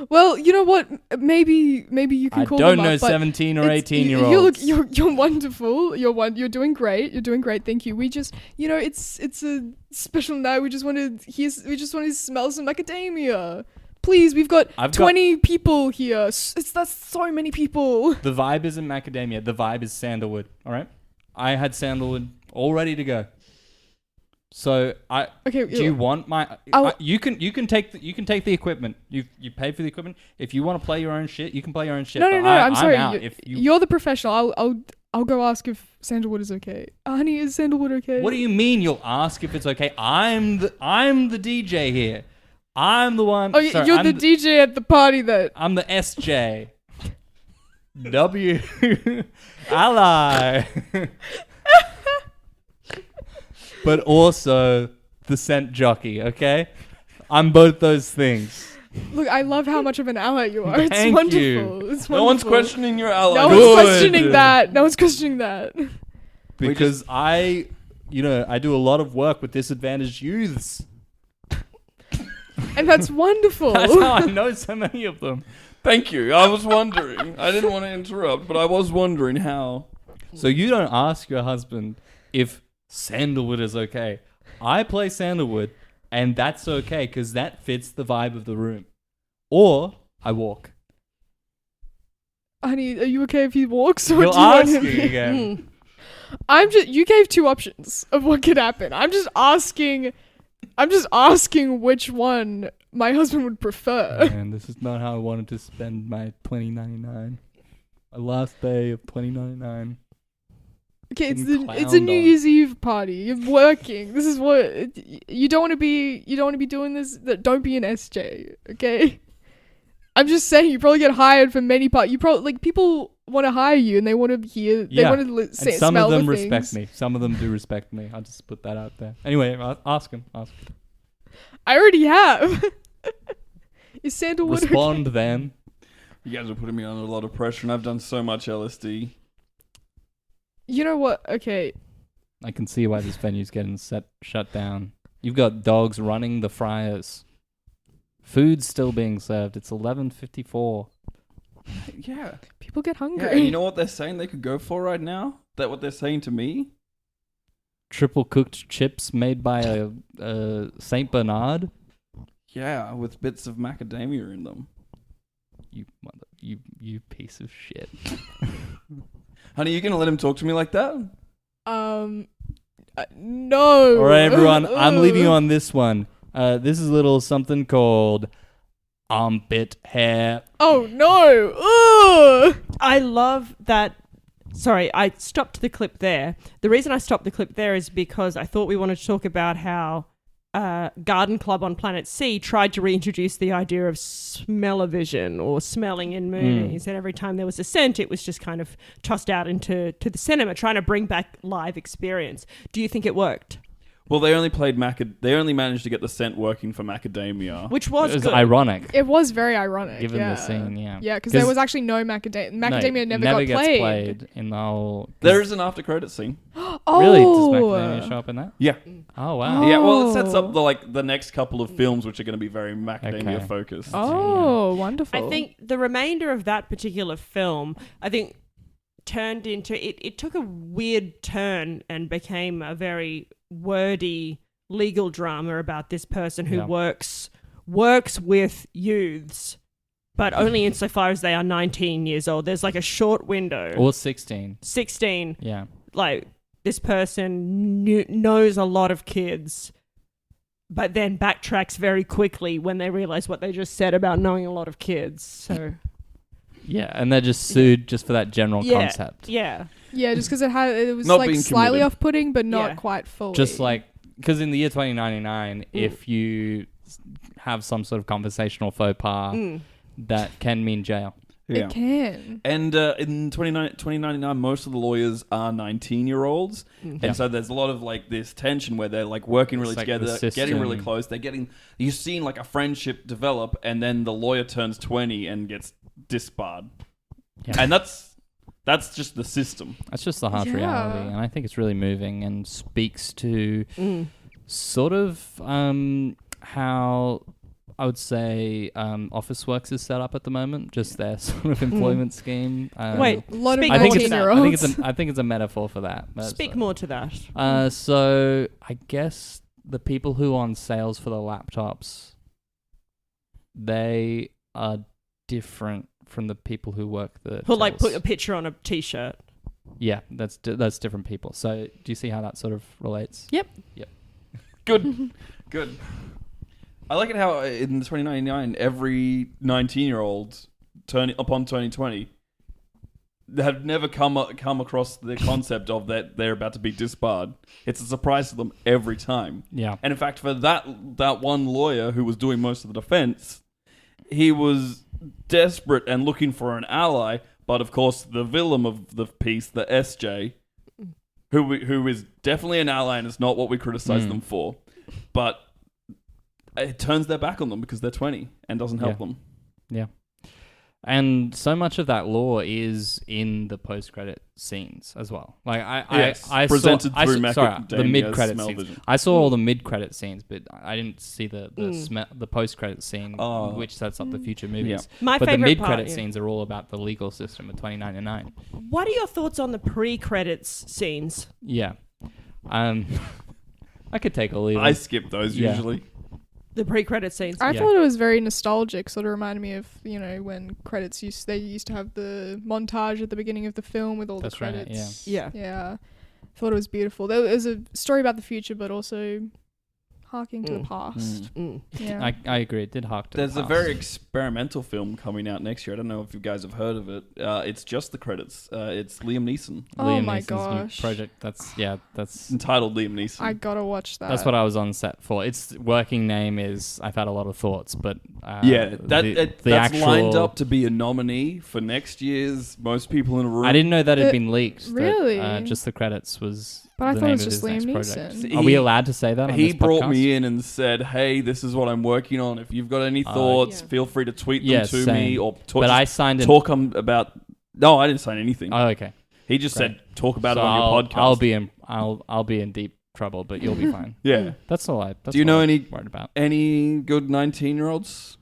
Well, you know what? Maybe you can I call don't them know up, but 17 or it's- 18 you- year you olds. look, you're wonderful. You're doing great. You're doing great. Thank you. We just, it's a special night. We just want to smell some macadamia. Please, we've got I've got- 20 people here. That's so many people. The vibe isn't macadamia. The vibe is sandalwood. All right. I had sandalwood all ready to go. So Okay. do you want my? You can take the equipment. You paid for the equipment. If you want to play your own shit, you can play your own shit. No, but I'm sorry. out. You're the professional. I'll go ask if sandalwood is okay. Honey, is sandalwood okay? What do you mean? You'll ask if it's okay? I'm the DJ here. I'm the one. Oh, sorry, you're I'm the DJ at the party that. I'm the SJ. W. Ally. But also the scent jockey, okay? I'm both those things. Look, I love how much of an ally you are. It's Thank wonderful. you. It's No one's wonderful. questioning your ally. No Good. one's questioning that. No one's questioning that. Because I do a lot of work with disadvantaged youths. And that's wonderful. That's how I know so many of them. Thank you. I was wondering. I didn't want to interrupt, but I was wondering how. So you don't ask your husband if sandalwood is okay. I play sandalwood, and that's okay because that fits the vibe of the room. Or I walk. Honey, are you okay if he walks or You're do you want him? asking again. You gave two options of what could happen. I'm just asking which one my husband would prefer. Man, this is not how I wanted to spend my 2099. My last day of 2099. Okay, it's Getting a New clowned on. Year's Eve party. You're working. This is what you don't want to be. You don't want to be doing this. Don't be an SJ. Okay. I'm just saying, you probably get hired for many parts. You probably people want to hire you and they want to hear. They Yeah, want to And some smell of them the respect things. me. Some of them do respect me. I'll just put that out there. Anyway, ask him. I already have. Is sandalwood Respond okay? then. You guys are putting me under a lot of pressure, and I've done so much LSD. You know what? Okay. I can see why this venue's getting shut down. You've got dogs running the fryers. Food's still being served. It's 11:54. Yeah. People get hungry. Yeah, and you know what they're saying they could go for right now? That what they're saying to me? Triple cooked chips made by a Saint Bernard. Yeah, with bits of macadamia in them. You piece of shit. Honey, you gonna let him talk to me like that? No. All right, everyone. I'm leaving you on this one. This is a little something called armpit hair. Oh no. Ugh. I love that. Sorry, I stopped the clip there. The reason I stopped the clip there is because I thought we wanted to talk about how Garden Club on Planet C tried to reintroduce the idea of smell-o-vision or smelling in movies. And every time there was a scent, it was just kind of tossed out into the cinema, trying to bring back live experience. Do you think it worked? Well, they only managed to get the scent working for macadamia. Which was It was good. ironic. It was very ironic. Given yeah. the scene, yeah. Yeah, because there was actually no macadamia. Macadamia never got gets played. in the whole. There is an after credit scene. Oh. Really? Does macadamia show up in that? Yeah. Oh wow. Yeah, well, it sets up the next couple of films, which are going to be very macadamia Okay. focused. Oh, wonderful. I think the remainder of that particular film, turned into it took a weird turn and became a very wordy legal drama about this person who works with youths, but only insofar as they are 19 years old. There's like a short window. Or 16. 16. Yeah. Like this person knows a lot of kids, but then backtracks very quickly when they realize what they just said about knowing a lot of kids. So Yeah, and they're just sued just for that general concept. yeah. Yeah, just because it was Not like being slightly committed. off-putting, but not Yeah. quite fully. Just like, because in the year 2099, if you have some sort of conversational faux pas, that can mean jail. Yeah. It can. And in 2099, most of the lawyers are 19-year-olds. And so there's a lot of like this tension where they're like working really It's like together, the getting really system. close. You've seen like a friendship develop, and then the lawyer turns 20 and gets disbarred. Yeah. And that's just the system. That's just the harsh Yeah. reality, and I think it's really moving and speaks to sort of how I would say Officeworks is set up at the moment, just their sort of employment scheme. Wait, A lot of speak I think more it's to I that. think it's a metaphor for that. But Speak more to that. So I guess the people who are on sales for the laptops, they are different from the people who work the Who'll like tills. put a picture on a t-shirt. Yeah, that's different people. So do you see how that sort of relates? Yep. Good. Good. I like it how in 2099, every 19-year-old upon turning 20 have never come across the concept of that they're about to be disbarred. It's a surprise to them every time. Yeah. And in fact, for that one lawyer who was doing most of the defense, he was desperate and looking for an ally. But of course, the villain of the piece, the SJ, who is definitely an ally and it's not what we criticize them for, but it turns their back on them because they're 20 and doesn't help them. Yeah. And so much of that lore is in the post-credit scenes as well. Like I presented saw, through the mid-credit scenes. Vision. I saw all the mid-credit scenes, but I didn't see the post-credit scene, which sets up the future movies. My but the favorite mid-credit part, scenes are all about the legal system of 2099. What are your thoughts on the pre-credits scenes? Yeah. I could take a leave. I skip those usually. The pre-credit scenes. I Yeah. thought it was very nostalgic. Sort of reminded me of, when credits they used to have the montage at the beginning of the film with all That's the right, credits. yeah. Yeah. I thought it was beautiful. There was a story about the future, but also harking to the past. Yeah. I agree. It did hark to There's the a past. very experimental film coming out next year. I don't know if you guys have heard of it. It's just the credits. It's Liam Neeson. Oh Liam my Neeson's gosh. new project. That's It's entitled Liam Neeson. I gotta watch that. That's what I was on set for. Its working name is, I've had a lot of thoughts, but that's actual, lined up to be a nominee for next year's Most People in a Room. I didn't know that had been leaked. that, Really? just the credits was. But I the thought it name was of just his next Liam project. Neeson. Are we allowed to say that? On He this brought podcast? me in and said, "Hey, this is what I'm working on. If you've got any thoughts, Yeah. feel free to tweet them Yeah, to same. me or But I signed talk about." No, I didn't sign anything. Oh, okay. He just Great. said, "Talk about So it on your podcast." I'll be in deep trouble, but you'll be fine. Yeah. That's all I. That's Do you all know I'm any- worried about? Any good 19-year-olds?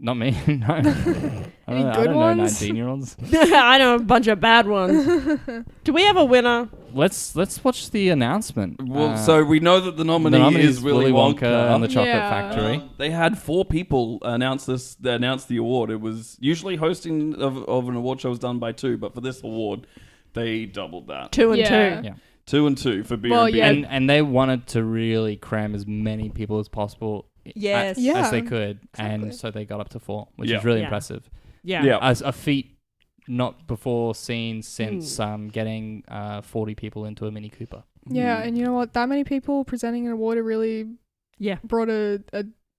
Not me. No. I Any don't good know ones? 19-year-olds. I know a bunch of bad ones. Do we have a winner? Let's watch the announcement. Well, so we know that the nominee is Willy Wonka and the Chocolate Yeah. Factory. They had 4 people announce the award. It was usually hosting of an award show was done by 2, but for this award, they doubled that. 2 and Yeah. 2. Yeah. 2 and 2 for beer Well, and yeah. beer. And they wanted to really cram as many people as possible Yes. Yeah. as they could. Exactly. And so they got up to 4, which Yeah. is really Yeah. impressive. Yeah. Yeah. As a feat not before seen since getting 40 people into a Mini Cooper. Yeah, and you know what? That many people presenting an award, it really brought a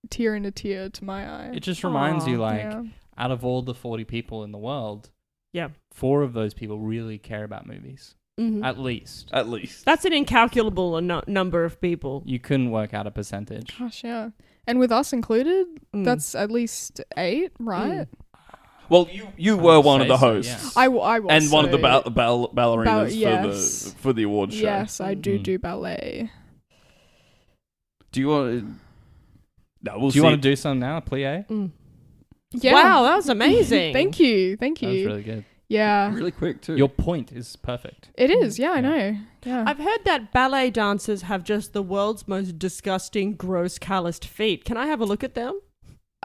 tear in a tear to my eye. It just reminds you, like, yeah. out of all the 40 people in the world, 4 of those people really care about movies. Mhm. At least. At least. That's an incalculable number of people. You couldn't work out a percentage. Gosh, yeah. And with us included, that's at least 8, right? Well, you were one of the hosts. I was. And one of the so- ballerinas yes. for the award show. Yes, I do ballet. Do you want to... No, we'll Do you see. want to do some now, plie? Yeah. Wow, that was amazing. Thank you. That was really good. Yeah. Really quick, too. Your point is perfect. It is. Yeah, I know. Yeah. I've heard that ballet dancers have just the world's most disgusting, gross, calloused feet. Can I have a look at them?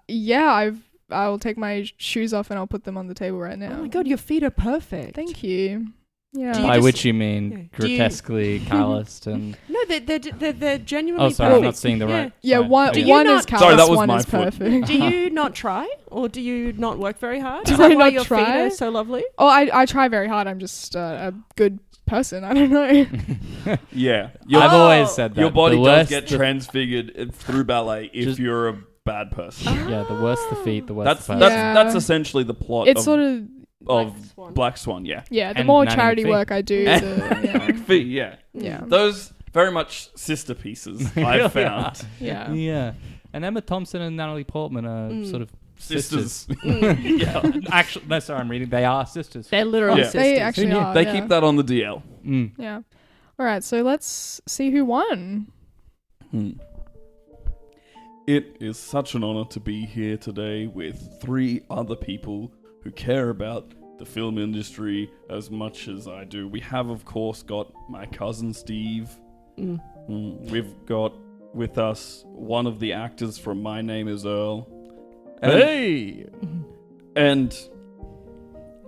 Yeah, I'll take my shoes off and I'll put them on the table right now. Oh my god, your feet are perfect. Thank you. Yeah. Do you By just- which you mean Yeah. Do you- grotesquely calloused and... No, they're genuinely Oh, sorry, perfect. I'm not seeing the right... Yeah, sorry. one Do you one not- is callous, Sorry, that was one my is foot. perfect. Do you not try? Or do you not work very hard? Do Is that I why not your try? feet are so lovely? Oh, I try very hard. I'm just a good person. I don't know. Yeah. I've always said that. Your body The does worse get the- transfigured through ballet if Just- you're a bad person. Yeah, the worse the feet, the worse That's the person. that's essentially the plot It's of, sort of Black Swan, yeah. the And more nanny charity feet. work I do, the Fee, yeah. yeah. Those very much sister pieces I've found. Yeah. Yeah. And Emma Thompson and Natalie Portman are sort of sisters. Yeah. Actually, no, sorry, I'm reading. They are sisters. They're literally Yeah. sisters. They actually Who knew? are. They yeah. keep that on the DL. Mm. Yeah. All right, so let's see who won. It is such an honor to be here today with 3 other people who care about the film industry as much as I do. We have, of course, got my cousin Steve. We've got with us one of the actors from My Name is Earl. And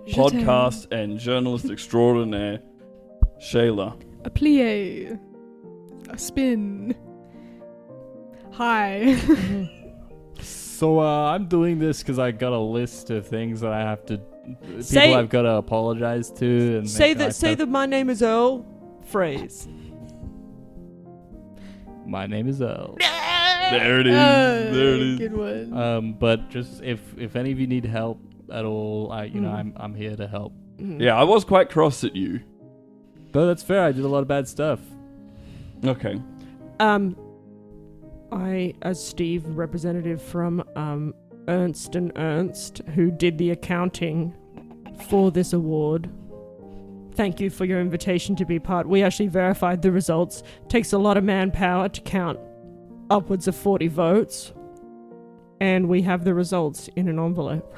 podcast and journalist extraordinaire, Shayla. A plie. A spin. Hi. So I'm doing this because I got a list of things that I have to... Say- people I've got to apologize to. And Say the "My name is Earl" phrase. My name is Earl. There it is. There it is. Good one. But just if any of you need help at all, I'm here to help. Yeah, I was quite cross at you. But that's fair. I did a lot of bad stuff. Okay. I, as Steve, representative from Ernst & Ernst, who did the accounting for this award, thank you for your invitation to be part. We actually verified the results. Takes a lot of manpower to count upwards of 40 votes. And we have the results in an envelope.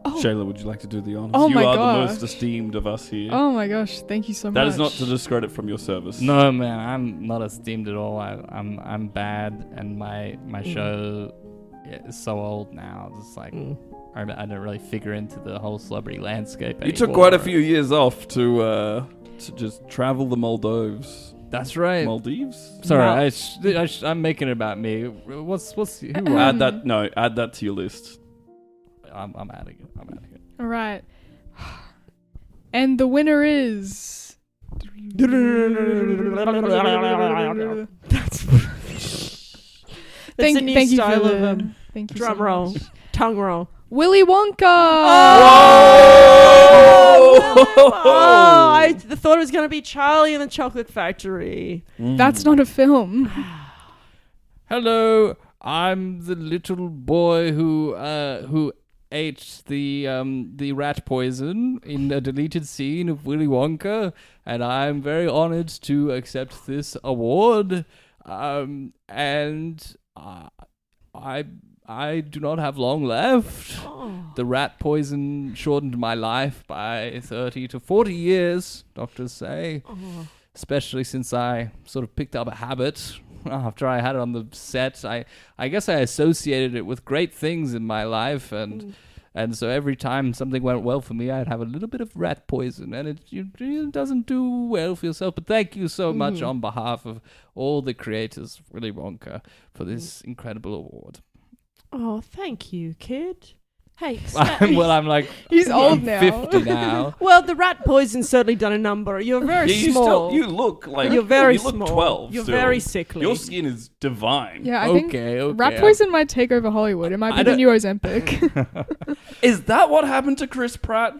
Shayla, would you like to do the honors? Oh you my are gosh. the most esteemed of us here. Oh my gosh, thank you so much. That is not to discredit from your service. No, man, I'm not esteemed at all. I'm bad, and my show is so old now. It's like I don't really figure into the whole celebrity landscape anymore. You took quite a few years off to just travel the Maldives. That's right. Maldives? Sorry, I'm making it about me. What's who? Add that to your list. I'm adding it. All right. And the winner is... That's a new style of thank you drum so roll, much. tongue roll. Willy Wonka! Oh, I thought it was going to be Charlie and the Chocolate Factory. That's not a film. Hello, I'm the little boy who ate the rat poison in a deleted scene of Willy Wonka, and I'm very honored to accept this award. And I do not have long left. The rat poison shortened my life by 30 to 40 years, doctors say. Especially since I sort of picked up a habit after I had it on the set. I guess I associated it with great things in my life, and so every time something went well for me, I'd have a little bit of rat poison, and it doesn't do well for yourself. But thank you so much on behalf of all the creators of Willy Wonka for this incredible award. Oh, thank you, kid. Hey, I'm like... He's old I'm now. 50 now. well, the rat poison's certainly done a number. You're very small. You look like You're very you look small. 12. You're still. very sickly. Your skin is divine. Yeah, I think Okay. rat poison might take over Hollywood. It might be the new Ozempic. Is that what happened to Chris Pratt?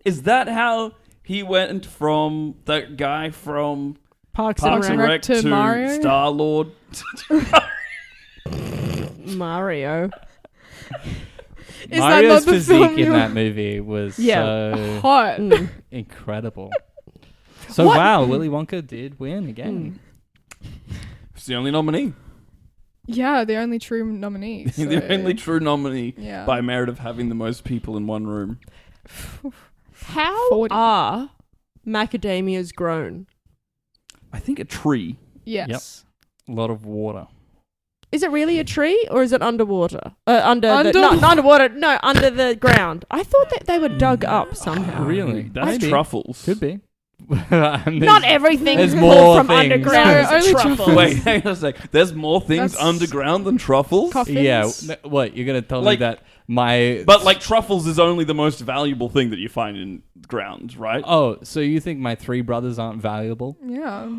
Is that how he went from that guy from Parks Parks and and Rec. Rec to to Mario? Star-Lord? Mario. Is Mario's that not the physique film in you that movie was so hot? incredible. So wow, Willy Wonka did win again. He's the only nominee. Yeah, the only true nominee. So. The only true nominee Yeah. by merit of having the most people in one room. How 40. are macadamias grown? I think a tree. Yes. A lot of water. Is it really a tree or is it underwater? Under the ground. I thought that they were dug up somehow. Really? That's Maybe. truffles. Could be. Not everything there's pulled more from things. underground No, is a only truffle. truffles. Wait, hang on a sec. There's more things That's- underground than truffles? Coffins. Yeah. What? You're gonna tell me Like- that my... But like truffles is only the most valuable thing that you find in ground, right? Oh, so you think my 3 brothers aren't valuable? Yeah.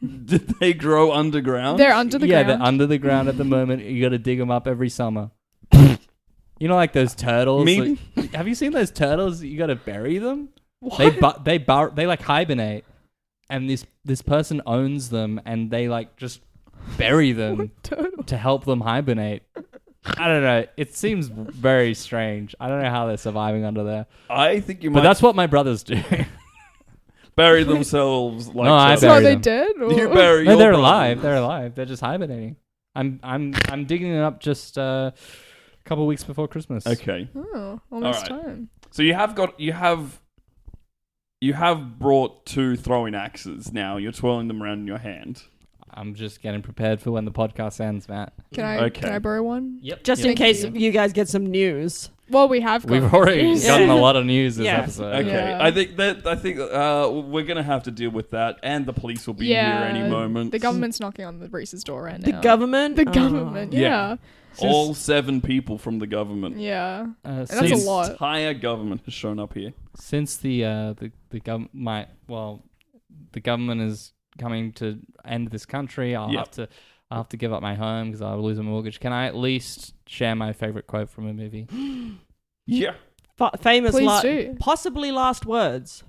Did they grow underground? They're under the Yeah, ground. they're under the ground at the moment. You gotta dig them up every summer. You know, like those turtles. Me? Like, have you seen those turtles? You gotta bury them. What? They like hibernate, and this person owns them, and they like just bury them Turtle. to help them hibernate. I don't know. It seems very strange. I don't know how they're surviving under there. I think you might. But that's what my brothers do. bury themselves like No, I so. So bury are they them. dead? Or? You bury No, your they're brother. alive. They're alive. They're just hibernating. I'm digging them up just a couple weeks before Christmas. Okay. Oh, almost All right. time. So you have brought 2 throwing axes now. You're twirling them around in your hand. I'm just getting prepared for when the podcast ends, Matt. Can I Okay. can I borrow one? Yep. Just in Thank case you. you guys get some news. Well, we have. We've got already news. gotten a lot of news this Yeah. episode. Okay. Yeah. I think we're gonna have to deal with that, and the police will be here any moment. The government's knocking on the Reese's door right The now. government? The Oh. government. Yeah. Yeah. All 7 people from the government. Yeah. And that's The a lot. entire government has shown up here. Since the government is coming to end this country, I'll have to give up my home because I'll lose a mortgage. Can I at least share my favorite quote from a movie? Yeah. Famous, Please do. possibly last words.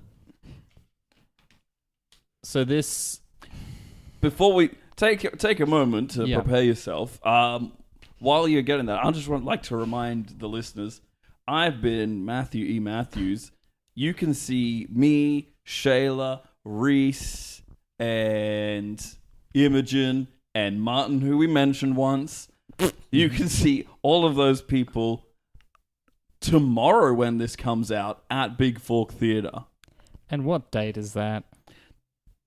So this, Before we take a moment to Yeah. prepare yourself, while you're getting that, I just like to remind the listeners, I've been Matthew E. Matthews. You can see me, Shayla, Reese, and Imogen, and Martin, who we mentioned once. You can see all of those people tomorrow when this comes out at Big Fork Theatre. and what date is that?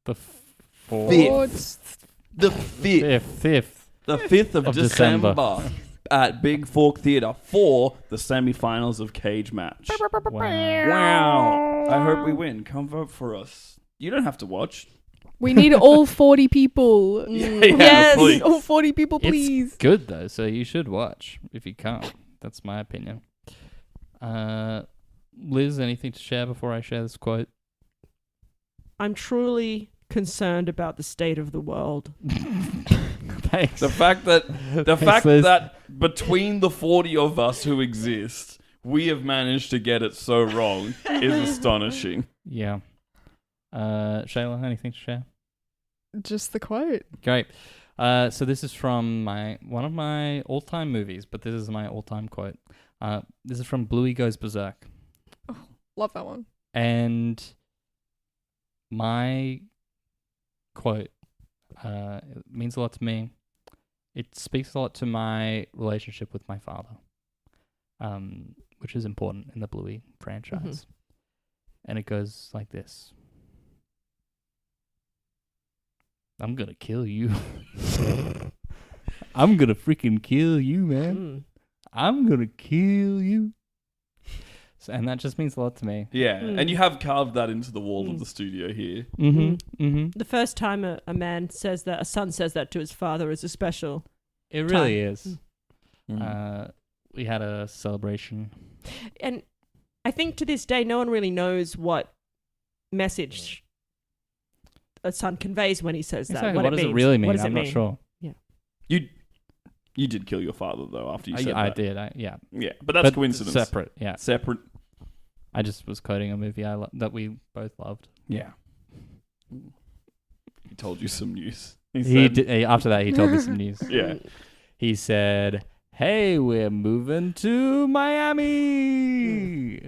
The Fifth. The 5th. Fifth. The 5th of Of December. December. At Big Fork Theatre for the semi-finals of Cage Match. Wow. Wow. I hope we win. Come vote for us. You don't have to watch. We need all 40 people. Yeah, Yes. please. All 40 people, please. It's good though, so you should watch if you can't. That's my opinion. Liz, anything to share before I share this quote? I'm truly concerned about the state of the world. Thanks. The fact that Liz. that between the 40 of us who exist, we have managed to get it so wrong is astonishing. Yeah. Shayla, anything to share? Just the quote. Great. So this is from one of my all-time movies, but this is my all-time quote. This is from Bluey Goes Berserk. Love that one. And my quote it means a lot to me. It speaks a lot to my relationship with my father, which is important in the Bluey franchise. And it goes like this. I'm gonna kill you. I'm gonna freaking kill you, man. I'm gonna kill you. So, and that just means a lot to me. Yeah, and you have carved that into the wall of the studio here. The first time a son says that to his father is a special. It really is. Mm. We had a celebration. And I think to this day, no one really knows what message a son conveys when he says that. Exactly. What, What it does it means. really mean? What does I'm it not mean? sure. You did kill your father though after you said I that. did. Yeah. Yeah, but that's coincidence. Separate. Yeah. Separate. I just was quoting a movie that we both loved. Yeah. He told you some news. After that, he told me some news. Yeah. He said, "Hey, we're moving to Miami."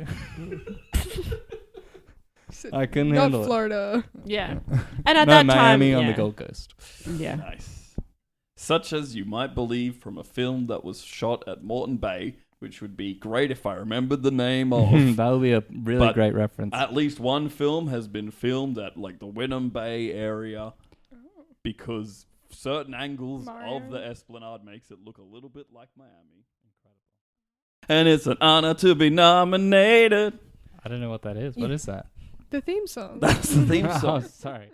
I couldn't Not handle Florida. Yeah. And at it. No, that Miami time, on yeah. the Gold Coast. Yeah. Nice. Such as you might believe from a film that was shot at Moreton Bay, which would be great if I remembered the name of. That would be a really But great reference. At least one film has been filmed at like the Wynnum Bay area because certain angles of the Esplanade makes it look a little bit like Miami. Incredible. And it's an honor to be nominated. I don't know what that is. What is that? The theme song. That's the theme Oh, song. sorry.